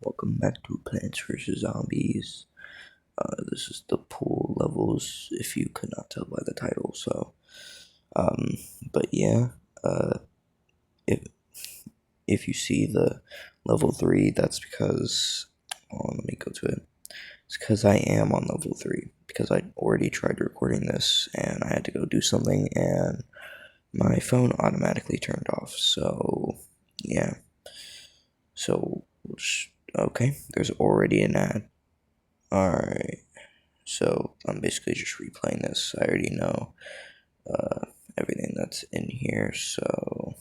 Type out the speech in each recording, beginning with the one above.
welcome back to Plants vs. Zombies. This is the pool levels, if you could not tell by the title, so, but yeah, if, if you see the level 3, that's because, let me go to it, it's because I am on level 3, because I already tried recording this, and I had to go do something, and my phone automatically turned off, so, yeah, so, okay, there's already an ad. Alright, so I'm basically just replaying this. I already know everything that's in here, so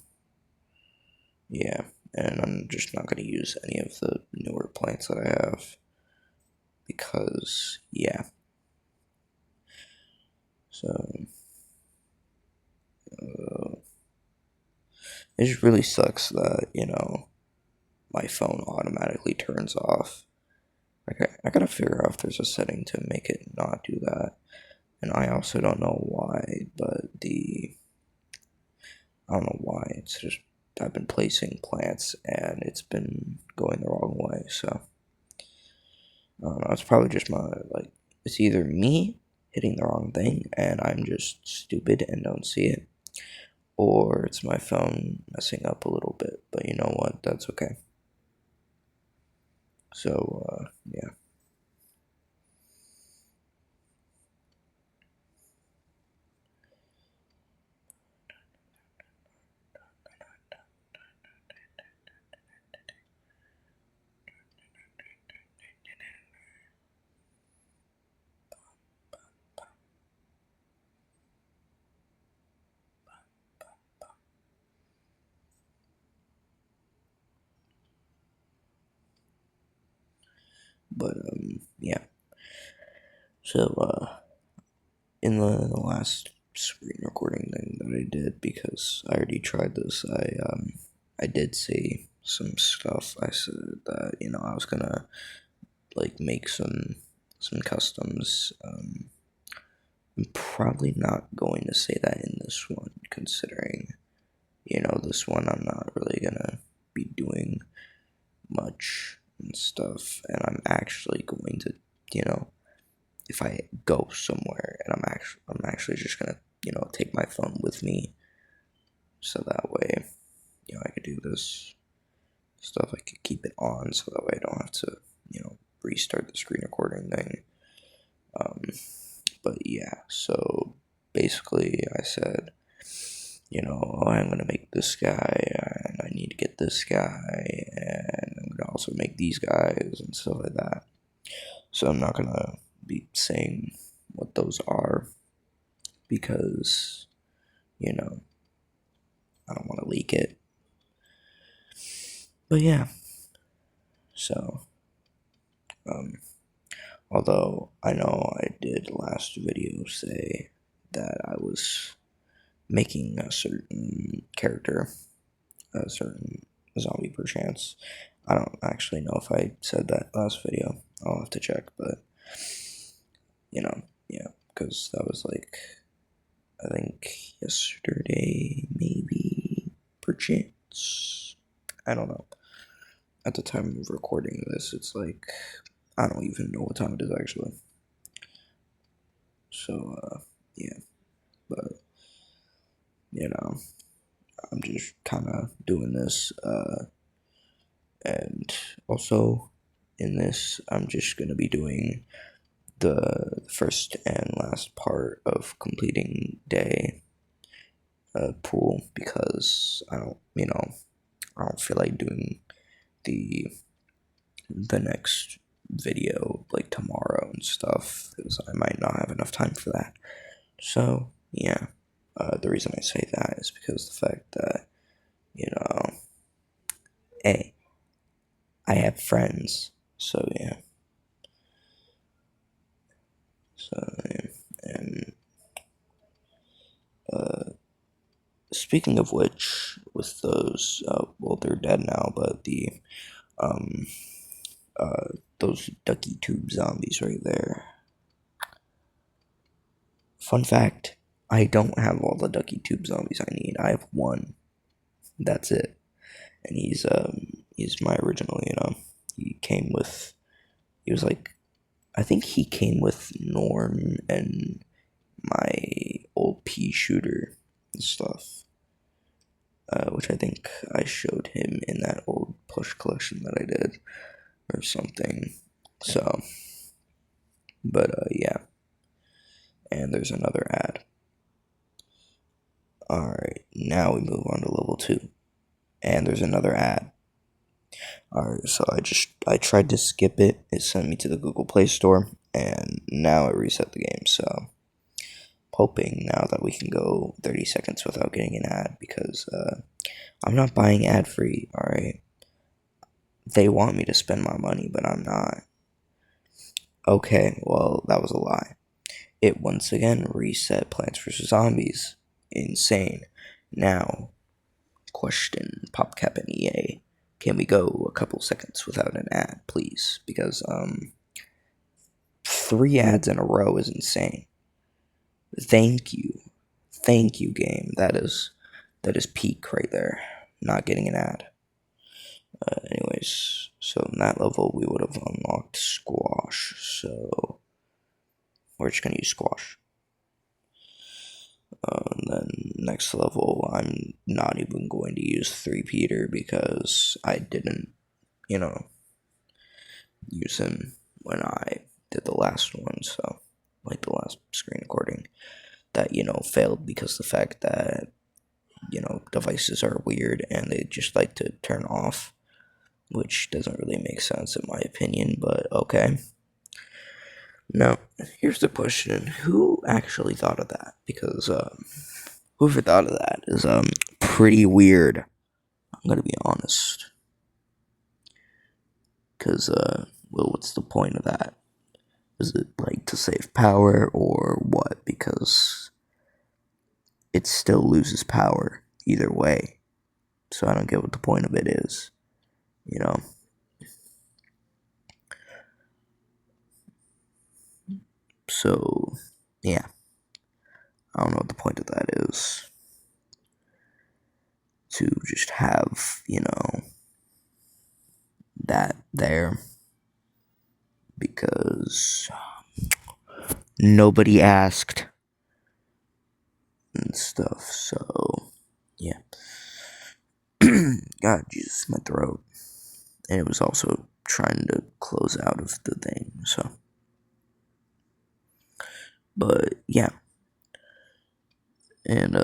yeah. And I'm just not going to use any of the newer plants that I have because, yeah. So, it just really sucks that, my phone automatically turns off. Like, I gotta figure out if there's a setting to make it not do that. And I also don't know why, but I don't know why. It's just I've been placing plants and it's been going the wrong way. So I don't know. It's probably just it's either me hitting the wrong thing and I'm just stupid and don't see it, or it's my phone messing up a little bit. But you know what? That's okay. So yeah. But yeah. So in the last screen recording thing that I did, because I already tried this, I did say some stuff. I said that I was gonna make some customs. I'm probably not going to say that in this one, considering this one I'm not really gonna be doing much and stuff, and I'm actually going to if I go somewhere and I'm actually just gonna take my phone with me, so that way I could do this stuff. I could keep it on so that way I don't have to restart the screen recording thing. But yeah, so basically I said, oh, I'm gonna make this guy and I need to get this guy and I'm gonna also make these guys and stuff like that. So I'm not gonna be saying what those are because I don't want to leak it. But yeah, so although I know I did last video say that I was making a certain character, a certain zombie perchance. I don't actually know if I said that last video. I'll have to check, but yeah, because that was I think yesterday, maybe, perchance. I don't know. At the time of recording this, it's I don't even know what time it is actually. So, yeah, but, I'm just kind of doing this, and also in this, I'm just going to be doing the first and last part of completing day pool because I don't feel like doing the next video tomorrow and stuff because I might not have enough time for that. So yeah, the reason I say that is because the fact that hey, I have friends. So yeah. So and speaking of which, with those, well, they're dead now, but um, those ducky tube zombies right there. Fun fact: I don't have all the ducky tube zombies I need. I have one. That's it, and he's my original, He was like, I think he came with Norm and my old pea shooter and stuff, which I think I showed him in that old plush collection that I did or something. So, but yeah, and there's another ad. Alright, now we move on to level 2, and there's another ad. Alright, so I tried to skip it. It sent me to the Google Play Store, and now it reset the game. So hoping now that we can go 30 seconds without getting an ad, because I'm not buying ad free. Alright, they want me to spend my money, but I'm not. Okay, well, that was a lie. It once again reset Plants vs. Zombies. Insane. Now, question, PopCap and EA, can we go a couple seconds without an ad, please? Because 3 ads in a row is insane. Thank you, game. That is peak right there. Not getting an ad. Anyways, so in that level we would have unlocked Squash. So we're just gonna use Squash. And then next level, I'm not even going to use 3-Peter because I didn't, use him when I did the last one. So, like the last screen recording that, failed because the fact that, devices are weird and they just like to turn off, which doesn't really make sense in my opinion, but okay. Now, here's the question. Who actually thought of that? Because, whoever thought of that is, pretty weird. I'm gonna be honest. Because, well, what's the point of that? Is it, like, to save power or what? Because it still loses power either way. So I don't get what the point of it is, So, yeah. I don't know what the point of that is. To just have, that there. Because nobody asked and stuff, so yeah. God, Jesus, my throat. And it was also trying to close out of the thing, so. But yeah. And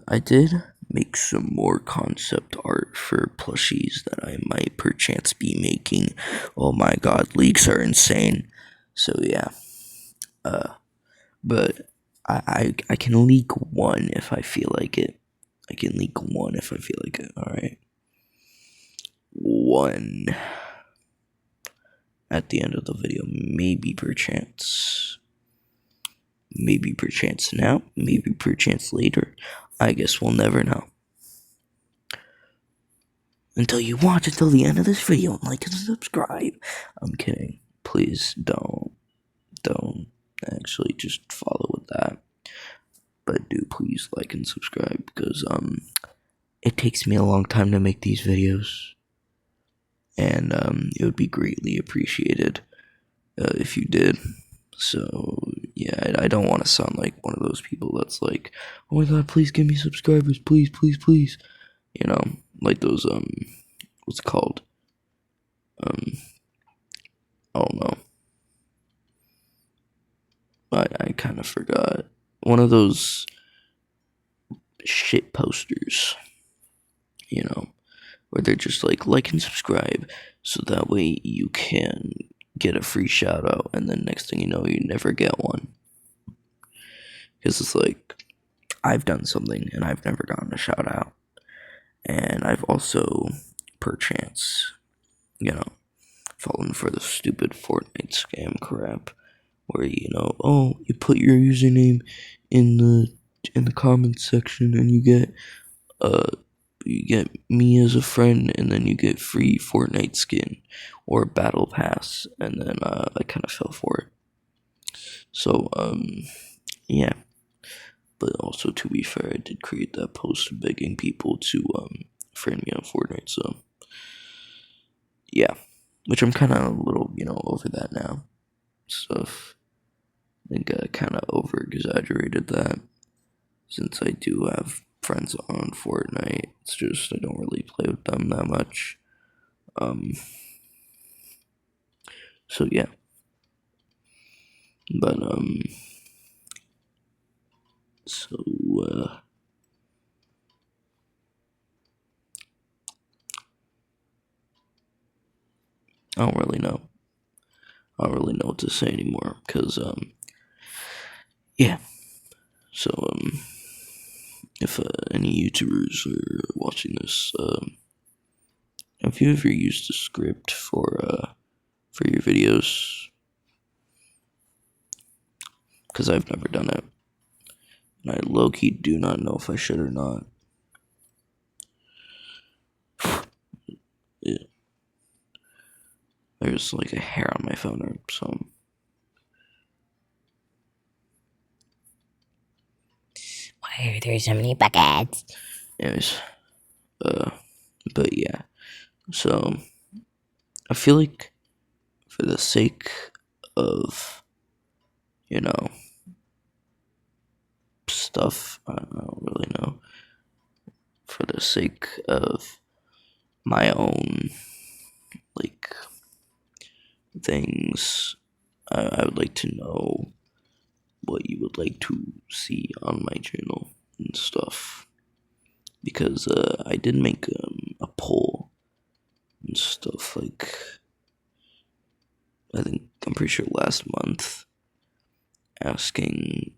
I did make some more concept art for plushies that I might perchance be making. Oh my god, leaks are insane. So yeah. But I can leak one if I feel like it. I can leak one if I feel like it, alright? One. At the end of the video, maybe perchance. Maybe perchance now, maybe perchance later. I guess we'll never know. Until you watch until the end of this video and like and subscribe. I'm kidding. Please don't actually just follow with that. But do please like and subscribe because it takes me a long time to make these videos. And it would be greatly appreciated if you did. So yeah, I don't want to sound like one of those people that's like, oh my god, please give me subscribers, please, please, please. Like those what's it called? I don't know. I kind of forgot. One of those shit posters, where they're just like and subscribe, so that way you can get a free shout out, and then next thing you know, you never get one. Because it's like, I've done something and I've never gotten a shout out. And I've also, perchance, fallen for the stupid Fortnite scam crap. Where, oh, you put your username in the comments section and you get me as a friend, and then you get free Fortnite skin or battle pass, and then I kind of fell for it. So yeah. But also, to be fair, I did create that post begging people to friend me on Fortnite. So yeah. which I'm kind of a little, over that now. Stuff. I think I kind of over exaggerated that since I do have friends on Fortnite. It's just I don't really play with them that much. So yeah. But so I don't really know. I don't really know what to say anymore because yeah. So if any YouTubers are watching this, have you ever used a script for your videos? Because I've never done it, and I low key do not know if I should or not. Yeah. There's like a hair on my phone or something. Why are there so many buckets? Anyways, but yeah. So I feel like for the sake of stuff, I don't really know. For the sake of my own like things, I would like to know what you would like to see on my channel and stuff. Because I did make a poll and stuff like I'm pretty sure last month asking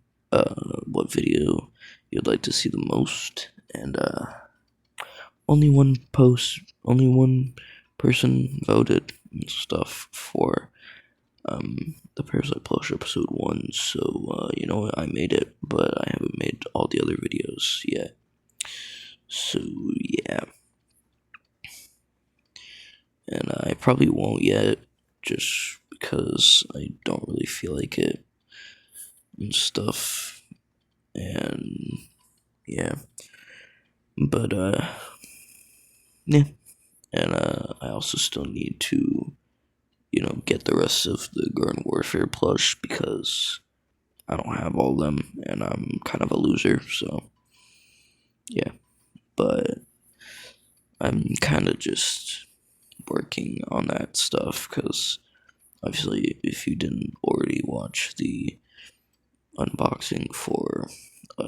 what video you'd like to see the most, and only one person voted and stuff for the Parasite Plush episode 1. So I made it, but I haven't made all the other videos yet. So yeah, and I probably won't yet, just because I don't really feel like it and stuff. And yeah, but yeah, and I also still need to get the rest of the Garden Warfare plush because I don't have all of them, and I'm kind of a loser. So yeah, but I'm kind of just working on that stuff because obviously, if you didn't already watch the unboxing for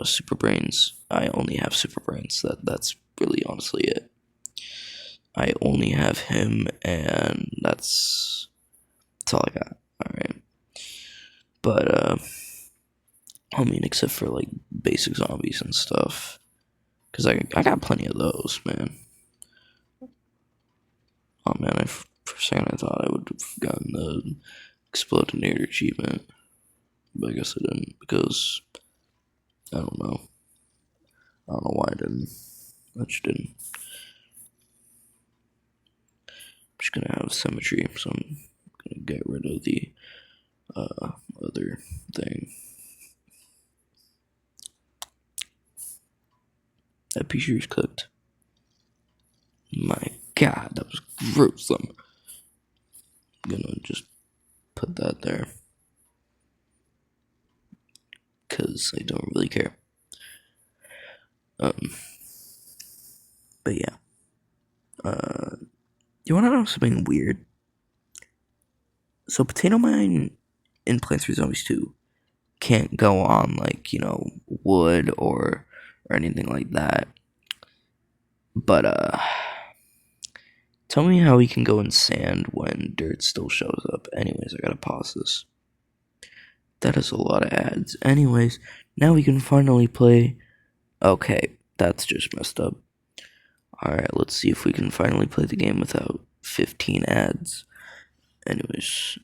Super Brains, I only have Super Brains. That's really honestly it. I only have him, and that's all I got. All right, but I mean, except for like basic zombies and stuff, because I got plenty of those, man. Oh man, for a second I thought I would have gotten the Explodinator achievement, but I guess I didn't because I don't know. I don't know why I didn't. I just didn't. I'm just gonna have symmetry, so I'm gonna get rid of the other thing. That picture is cooked. My God, that was gruesome. I'm gonna just put that there because I don't really care. Um, but yeah. You wanna know something weird? So Potato Mine in Plants vs Zombies 2 can't go on like wood or anything like that. But tell me how he can go in sand when dirt still shows up. Anyways, I gotta pause this. That is a lot of ads. Anyways, now we can finally play. Okay, that's just messed up. Alright, let's see if we can finally play the game without 15 ads. Anyways,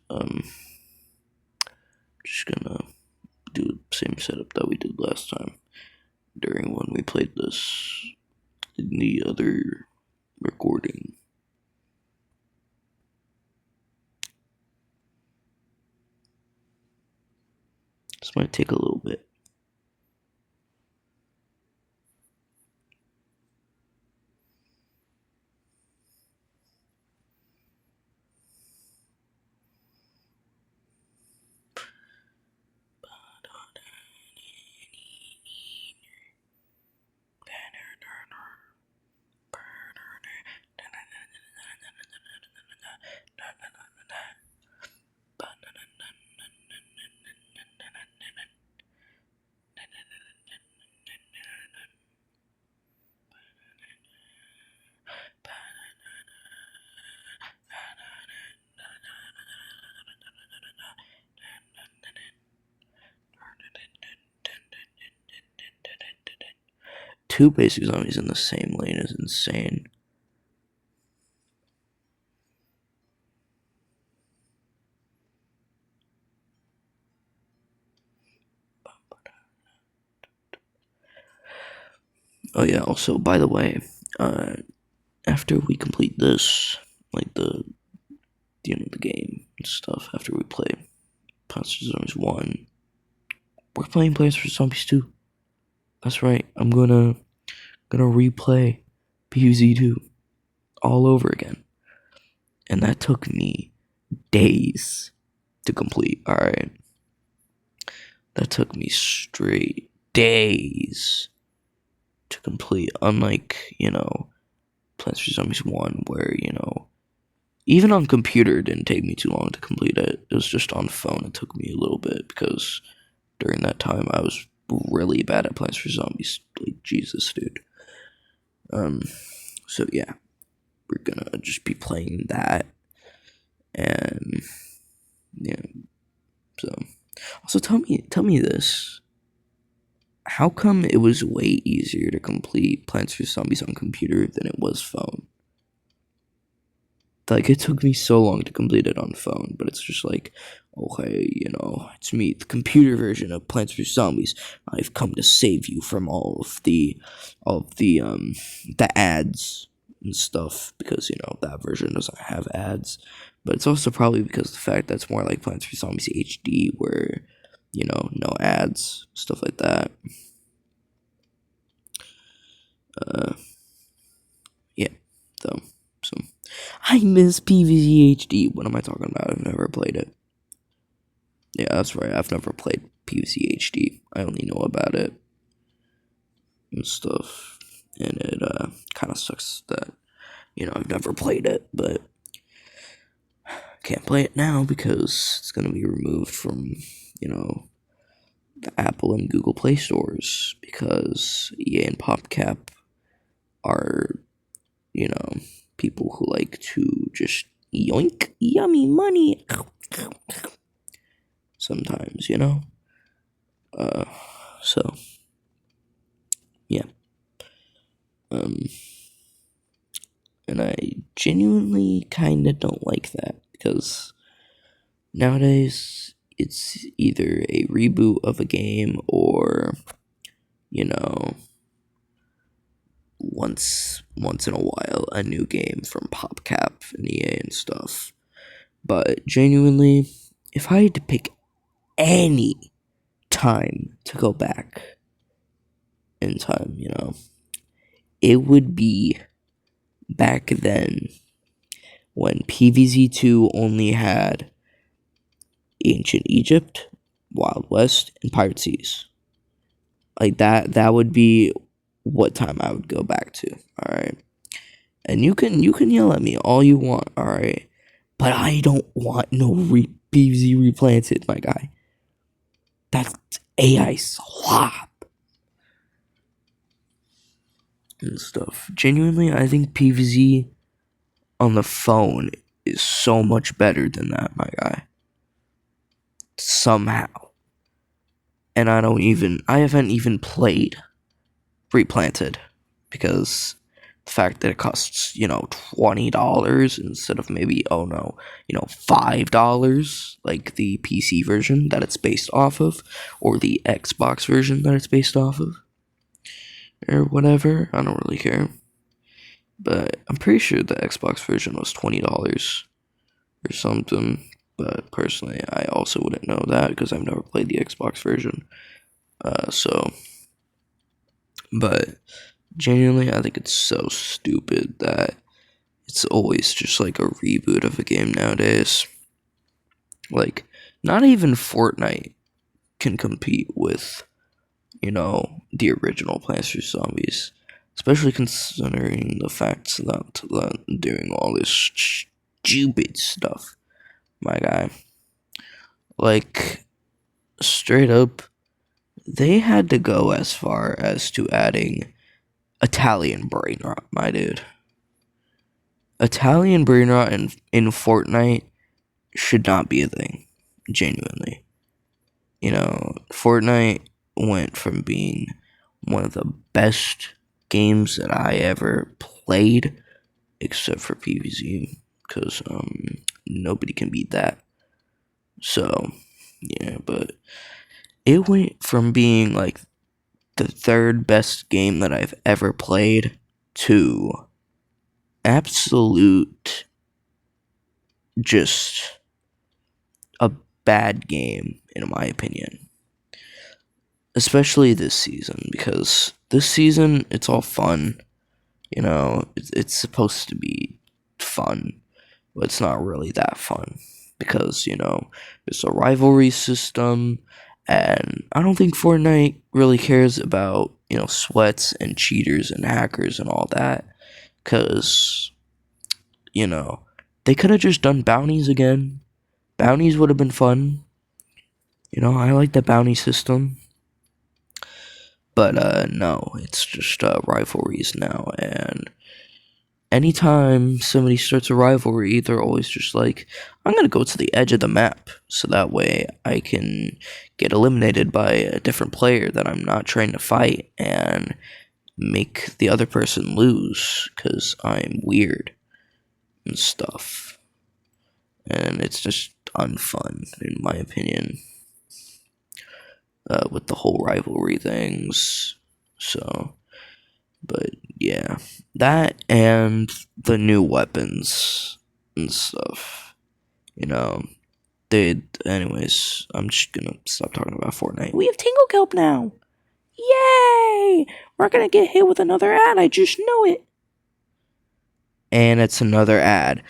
just gonna do the same setup that we did last time during when we played this in the other recording. This might take a little bit. 2 basic zombies in the same lane is insane. Oh yeah, also, by the way, after we complete this, like the game and stuff, after we play Plants vs. Zombies 1, we're playing Plants vs. Zombies 2. That's right, I'm gonna replay PvZ 2 all over again. And that took me days to complete, alright? That took me straight days to complete, unlike, Plants vs. Zombies 1, where, even on computer it didn't take me too long to complete it. It was just on phone it took me a little bit, because during that time I was really bad at Plants vs. Zombies. Like, Jesus, dude. So yeah, we're gonna just be playing that, and yeah. So, also tell me this: how come it was way easier to complete Plants vs. Zombies on computer than it was phone? Like, it took me so long to complete it on phone, but it's just like, okay, it's me, the computer version of Plants vs. Zombies. I've come to save you from all of the ads and stuff, because that version doesn't have ads. But it's also probably because of the fact that it's more like Plants vs. Zombies HD, where no ads, stuff like that. Yeah, so I miss PvZ HD. What am I talking about? I've never played it. Yeah, that's right. I've never played PvZ HD. I only know about it and stuff. And it kind of sucks that, I've never played it, but can't play it now because it's going to be removed from, the Apple and Google Play stores, because EA and PopCap are, people who like to just yoink yummy money sometimes, so yeah. And I genuinely kind of don't like that, because nowadays it's either a reboot of a game or, once in a while a new game from PopCap and EA and stuff. But genuinely, if I had to pick any time to go back in time, it would be back then, when PvZ2 only had Ancient Egypt, Wild West, and Pirate Seas. Like, that would be what time I would go back to, alright? And you can yell at me all you want, alright? But I don't want no PvZ replanted, my guy. That's AI slop and stuff. Genuinely, I think PvZ on the phone is so much better than that, my guy. Somehow. And I haven't even played Replanted, because the fact that it costs, $20 instead of maybe, $5, like the PC version that it's based off of, or the Xbox version that it's based off of, or whatever. I don't really care. But I'm pretty sure the Xbox version was $20 or something. But personally, I also wouldn't know that, because I've never played the Xbox version. But genuinely, I think it's so stupid that it's always just like a reboot of a game nowadays. Like, not even Fortnite can compete with, the original Plants vs. Zombies. Especially considering the fact that doing all this stupid stuff, my guy. Like, straight up, they had to go as far as to adding Italian brain rot, my dude. Italian brain rot in Fortnite should not be a thing, genuinely. Fortnite went from being one of the best games that I ever played, except for PvZ, because nobody can beat that. So yeah, but it went from being like the third best game that I've ever played to absolute just a bad game, in my opinion. Especially this season, because this season it's all fun. It's supposed to be fun, but it's not really that fun because, there's a rivalry system, and I don't think Fortnite really cares about, sweats and cheaters and hackers and all that, because, they could have just done bounties again. Bounties would have been fun. I like the bounty system. But no, it's just rivalries now, and anytime somebody starts a rivalry, they're always just like, I'm gonna go to the edge of the map, so that way I can get eliminated by a different player that I'm not trying to fight, and make the other person lose, because I'm weird and stuff. And it's just unfun, in my opinion. With the whole rivalry things. So, but yeah, that and the new weapons and stuff. Anyways, I'm just gonna stop talking about Fortnite. We have Tingle Kelp now! Yay! We're gonna get hit with another ad, I just know it! And it's another ad.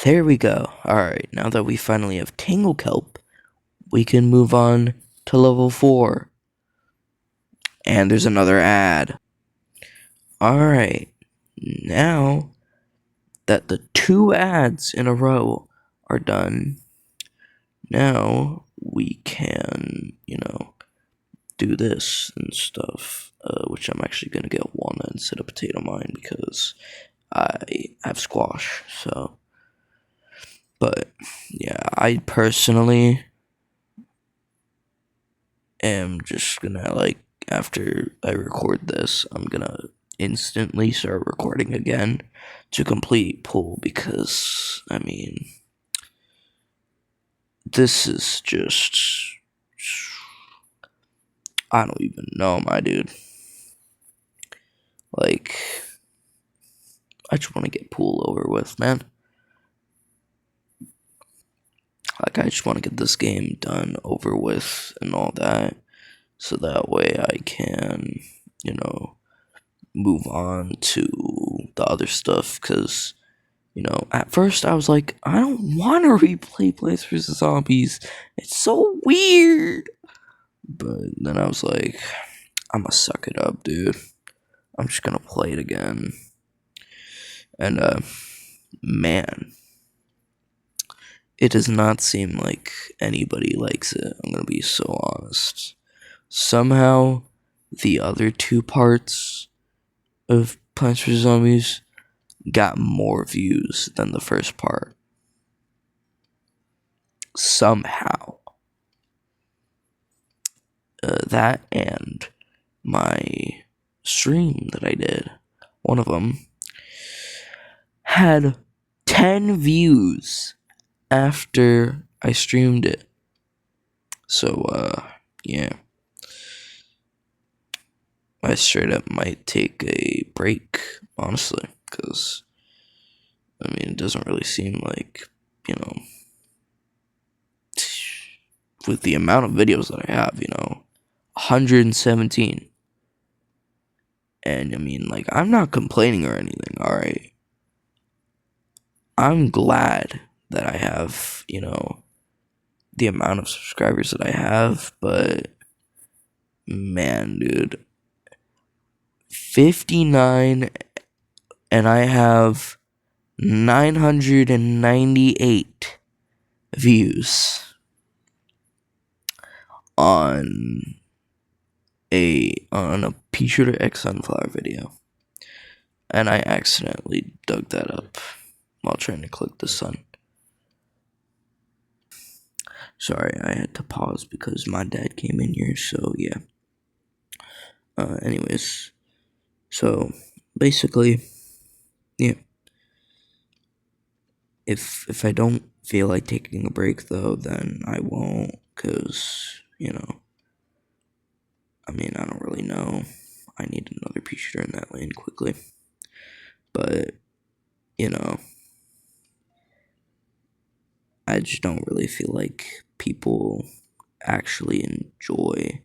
There we go. Alright, now that we finally have Tingle Kelp, we can move on to level 4. And there's another ad. Alright, now that the 2 ads in a row are done, now we can, do this and stuff, which I'm actually going to get walnut instead of potato mine because I have squash, so. But, yeah, I personally am just gonna, after I record this, I'm gonna instantly start recording again to complete pool, because, this is just, I don't even know, my dude. I just want to get pool over with, man. I just want to get this game done over with and all that, so that way I can, move on to the other stuff, because, at first I was like, I don't want to replay Plants vs. Zombies. It's so weird. But then I was like, I'm gonna suck it up, dude. I'm just gonna play it again. And, man, it does not seem like anybody likes it. I'm gonna be so honest. Somehow, the other 2 parts of Plants vs. Zombies got more views than the first part. Somehow. That and my stream that I did, one of them, had 10 views after I streamed it. So, yeah. I straight up might take a break, honestly, because, it doesn't really seem like, with the amount of videos that I have, 117. And, I'm not complaining or anything, alright? I'm glad that I have, the amount of subscribers that I have, but, man, dude. 59, and I have 998 views on a pea shooter X sunflower video, and I accidentally dug that up while trying to click the sun. Sorry, I had to pause because my dad came in here, so yeah. Anyways, so basically, yeah. If I don't feel like taking a break though, then I won't, cause I mean, I don't really know. I need another pea shooter in that lane quickly, but you know, I just don't really feel like people actually enjoy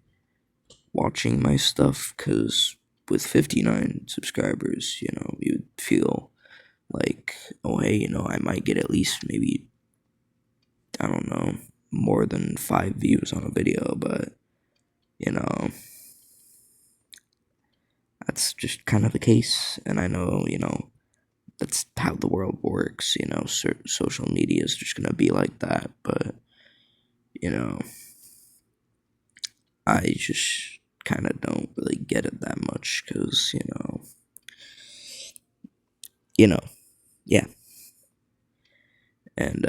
watching my stuff, cause with 59 subscribers, you'd feel like, oh hey, I might get at least maybe, I don't know, more than 5 views on a video, but you know that's just kind of the case. And I know, that's how the world works. Social media is just gonna be like that. But you know, I just kind of don't really get it that much because yeah. And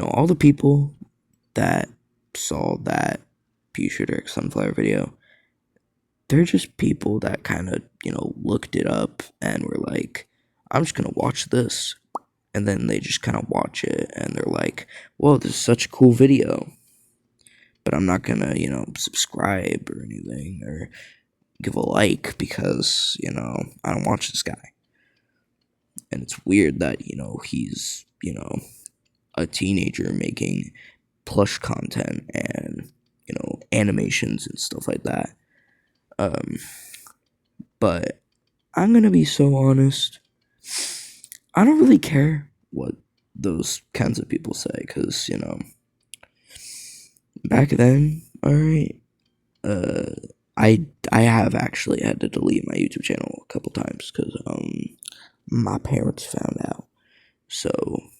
all the people that saw that Pea Shooter X Sunflower video, they're just people that kind of looked it up and were like, I'm just gonna watch this, and then they just kind of watch it and they're like, whoa, this is such a cool video, but I'm not gonna subscribe or anything or give a like because I don't watch this guy. And it's weird that he's a teenager making plush content and animations and stuff like that. But I'm gonna be so honest, I don't really care what those kinds of people say, because back then, all right, uh, I have actually had to delete my YouTube channel a couple times because my parents found out. So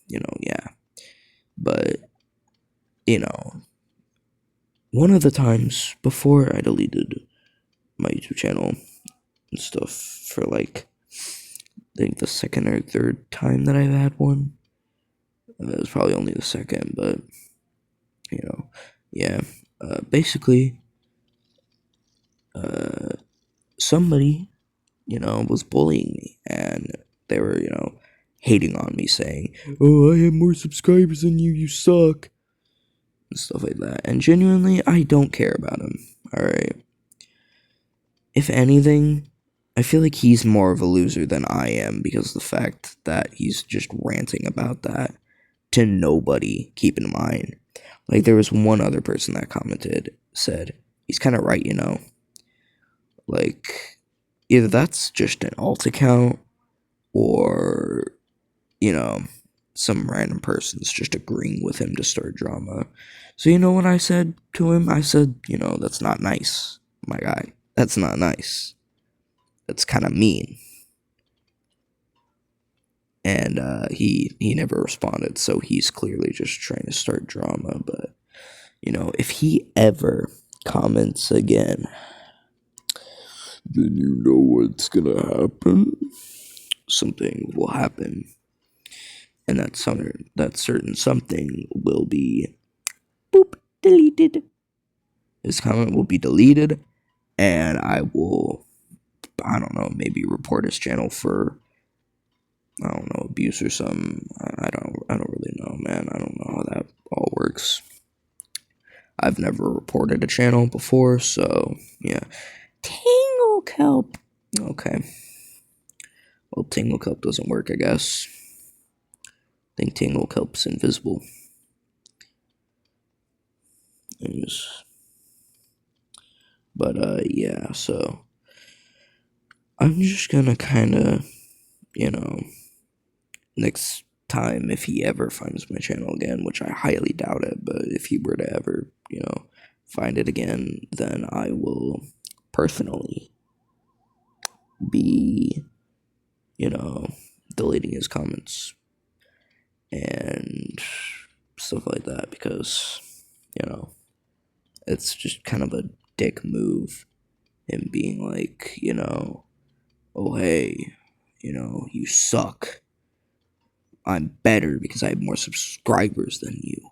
yeah, but one of the times before I deleted my YouTube channel and stuff for like, I think the second or third time that I've had one. It was probably only the second, but yeah. Basically, somebody was bullying me, and they were hating on me, saying, "Oh, I have more subscribers than you. You suck," and stuff like that. And genuinely, I don't care about him. All right. If anything, I feel like he's more of a loser than I am because of the fact that he's just ranting about that to nobody. Keep in mind, like, there was one other person that commented, said, he's kind of right, like, either that's just an alt account or some random person's just agreeing with him to start drama. So you know what I said to him? I said, that's not nice, my guy. That's not nice. That's kind of mean. And he never responded, so he's clearly just trying to start drama. But if he ever comments again, then you know what's gonna happen. Something will happen, and that certain something will be boop deleted. His comment will be deleted, and I don't know, maybe report his channel for, I don't know, abuse or something. I don't really know, man. I don't know how that all works. I've never reported a channel before, so yeah. Tingle Kelp. Okay. Well, Tingle Kelp doesn't work, I guess. I think Tingle Kelp's invisible. But yeah, so I'm just gonna kind of, next time, if he ever finds my channel again, which I highly doubt it, but if he were to ever, find it again, then I will personally be, deleting his comments and stuff like that, because, it's just kind of a dick move, him being like, oh hey, you suck. I'm better because I have more subscribers than you.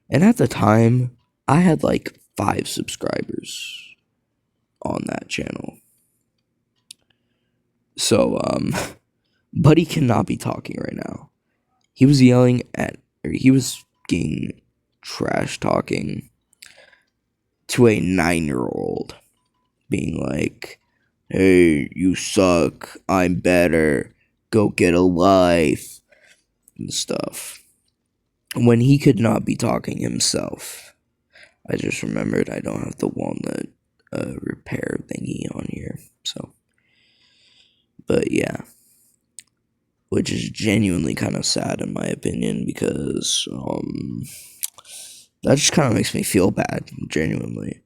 And at the time, I had like 5 subscribers. on that channel. So, Buddy cannot be talking right now. He was yelling at, or he was being trash talking to a 9-year-old, being like, "Hey, you suck. I'm better. Go get a life," and stuff. When he could not be talking himself. I just remembered I don't have the walnut repair thingy on here, so. But yeah. Which is genuinely kind of sad in my opinion, because that just kind of makes me feel bad, genuinely.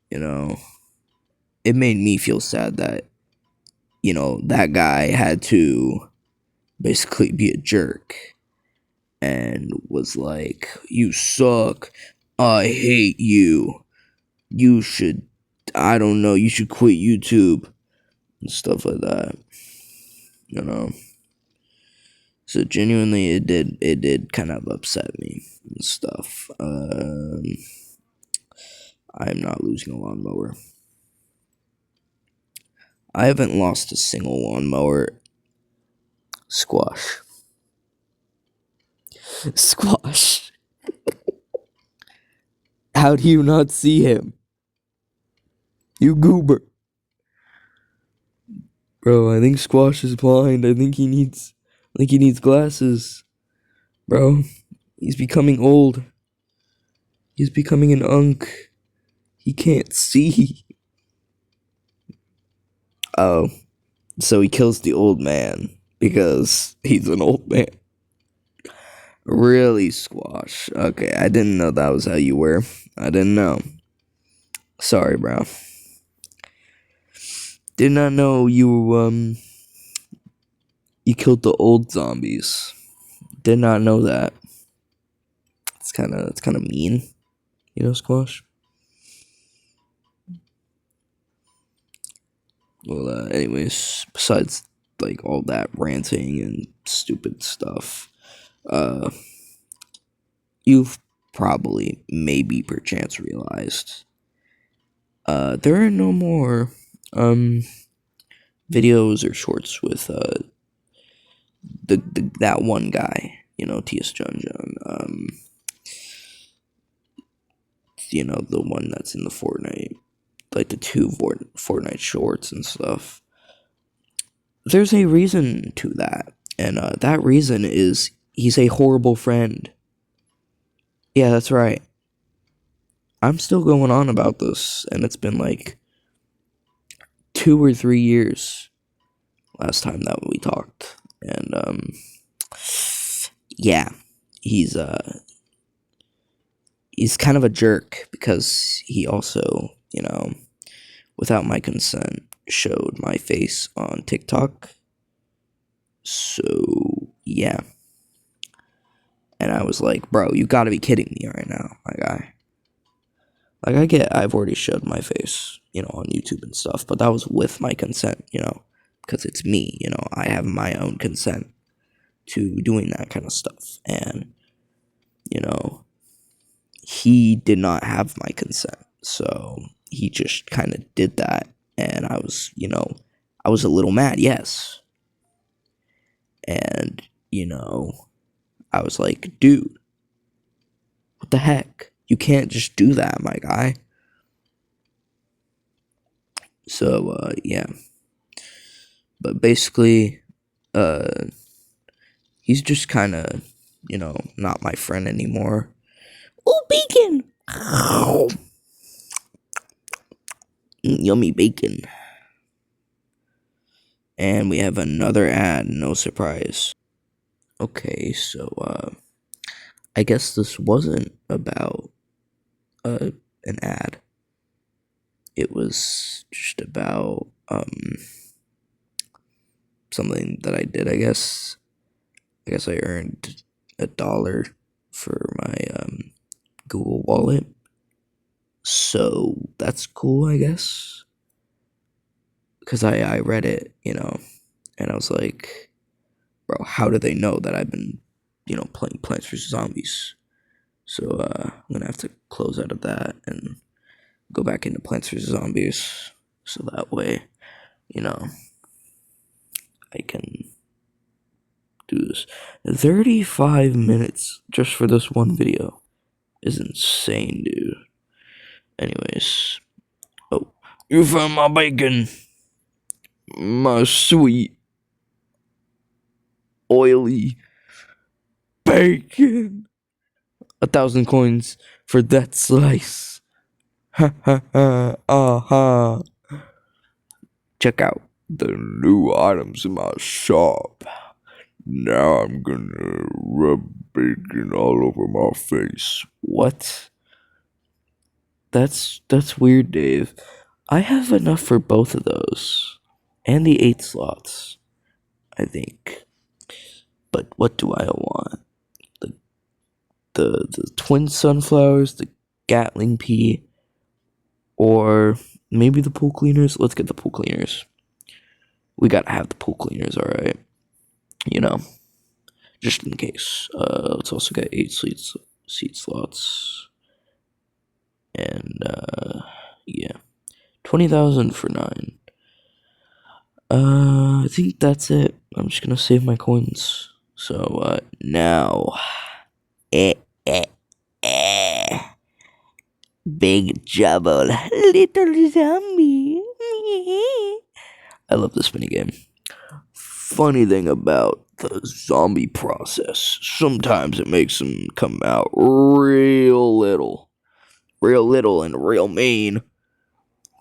You know, it made me feel sad that, that guy had to basically be a jerk and was like, "You suck. I hate you. You should, I don't know, you should quit YouTube," and stuff like that. So genuinely, it did kind of upset me and stuff. I'm not losing a lawnmower. I haven't lost a single lawnmower. Squash. Squash. How do you not see him? You goober. Bro, I think Squash is blind. I think he needs glasses. Bro, he's becoming old. He's becoming an unk. He can't see. Oh, so he kills the old man because he's an old man. Really, Squash? Okay, I didn't know that was how you were. I didn't know. Sorry, bro. Did not know you killed the old zombies. Did not know that. It's kind of mean, Squash. Well, anyways, besides like all that ranting and stupid stuff, you've probably, maybe perchance realized, there are no more videos or shorts with that one guy, T.S. Junjun, the one that's in the Fortnite, like the two Fortnite shorts and stuff. There's a reason to that, and that reason is he's a horrible friend. Yeah, that's right. I'm still going on about this, and it's been like 2 or 3 years last time that we talked, and yeah, he's kind of a jerk because he also, without my consent, showed my face on TikTok. So yeah, and I was like, "Bro, you gotta be kidding me right now, my guy." Like, I've already showed my face, on YouTube and stuff, but that was with my consent, because it's me, I have my own consent to doing that kind of stuff, and, he did not have my consent, so he just kind of did that, and I was, I was a little mad, yes, and, I was like, "Dude, what the heck? You can't just do that, my guy." So, yeah. But basically, he's just kind of, not my friend anymore. Oh, bacon! Yummy bacon. And we have another ad, no surprise. Okay, so, I guess this wasn't about, an ad. It was just about, something that I did, I guess. I guess I earned $1 for my, Google Wallet. So that's cool, I guess. Because I read it, and I was like, "Bro, how do they know that I've been, playing Plants vs. Zombies?" So I'm going to have to close out of that and go back into Plants vs. Zombies. So that way, I can do this. 35 minutes just for this one video is insane, dude. Anyways. Oh, you found my bacon. My sweet, oily bacon. 1,000 coins for that slice. Ha ha ha. Aha. Check out the new items in my shop. Now I'm gonna rub bacon all over my face. What? That's weird, Dave. I have enough for both of those. And the 8 slots, I think. But what do I want? The twin sunflowers, the Gatling pea, or maybe the pool cleaners? Let's get the pool cleaners. We gotta have the pool cleaners, alright? Just in case. Let's also get 8 seat slots. And, yeah. 20,000 for 9. I think that's it. I'm just gonna save my coins. So, now. Big trouble, little zombie. I love this minigame. Funny thing about the zombie process, sometimes it makes them come out real little and real mean.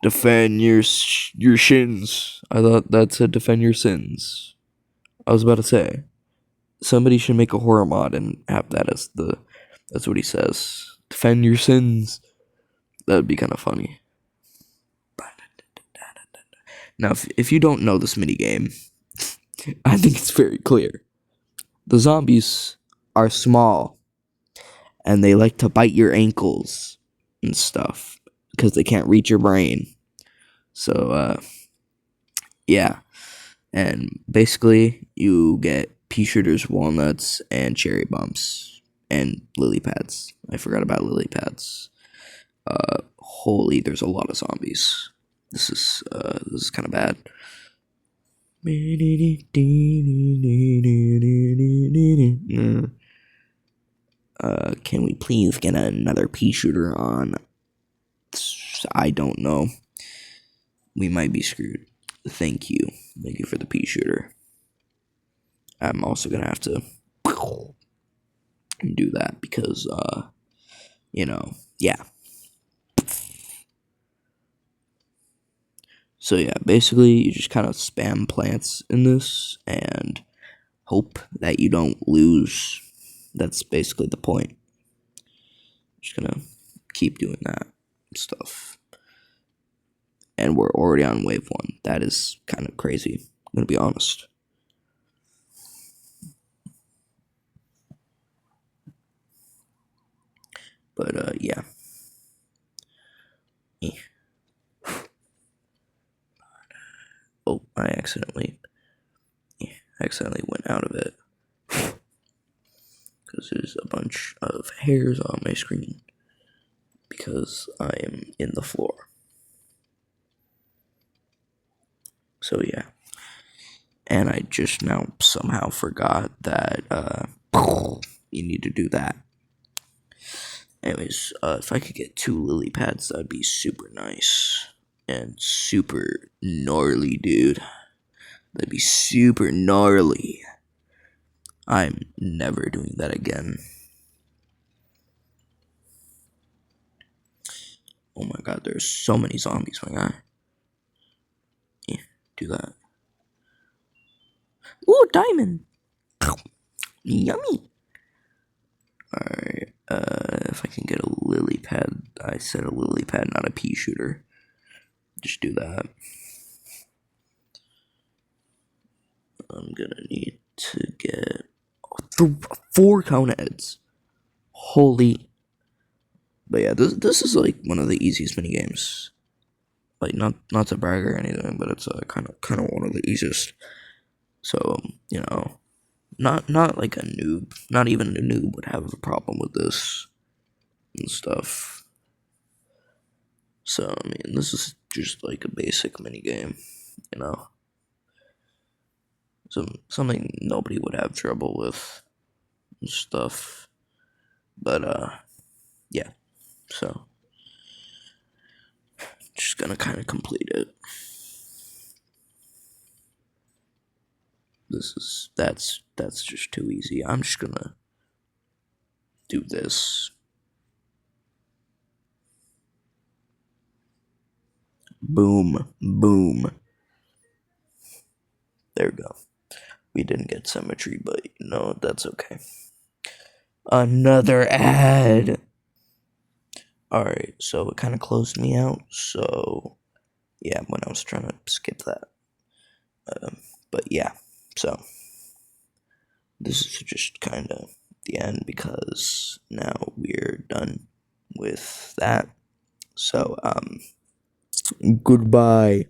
Defend your shins. I thought that said defend your sins. I was about to say, somebody should make a horror mod and have that as that's what he says. Defend your sins. That would be kind of funny. Now, if you don't know this minigame, I think it's very clear. The zombies are small, and they like to bite your ankles and stuff, because they can't reach your brain. So, yeah. And basically, you get pea shooters, walnuts, and cherry bumps, and lily pads. I forgot about lily pads. Holy, there's a lot of zombies. This is kind of bad. Can we please get another pea shooter on? I don't know. We might be screwed. Thank you for the pea shooter. I'm also gonna have to do that because yeah. So yeah, basically you just kind of spam plants in this and hope that you don't lose. That's basically the point. Just gonna keep doing that stuff. And we're already on wave 1. That is kind of crazy. I'm gonna be honest. But yeah. Oh, I accidentally went out of it. Because there's a bunch of hairs on my screen. Because I am in the floor. So yeah. And I just now somehow forgot that you need to do that. Anyways, if I could get 2 lily pads, that'd be super nice. And super gnarly, dude. That'd be super gnarly. I'm never doing that again. Oh my god, there's so many zombies, my guy. Yeah, do that. Ooh, diamond! Yummy! Alright, if I can get a lily pad. I said a lily pad, not a pea shooter. Just do that. I'm gonna need to get 4 cone heads. Holy. But yeah, this is like one of the easiest mini games. Like not to brag or anything, but it's kind of one of the easiest. So not like a noob, not even a noob would have a problem with this and stuff. So, I mean, this is just like a basic mini game, you know? Something nobody would have trouble with and stuff. But, yeah. So, just gonna kind of complete it. That's just too easy. I'm just gonna do this. Boom, boom. There we go. We didn't get symmetry, but that's okay. Another ad. Alright, so it kind of closed me out, so yeah, when I was trying to skip that. But yeah, so this is just kind of the end because now we're done with that. So, goodbye.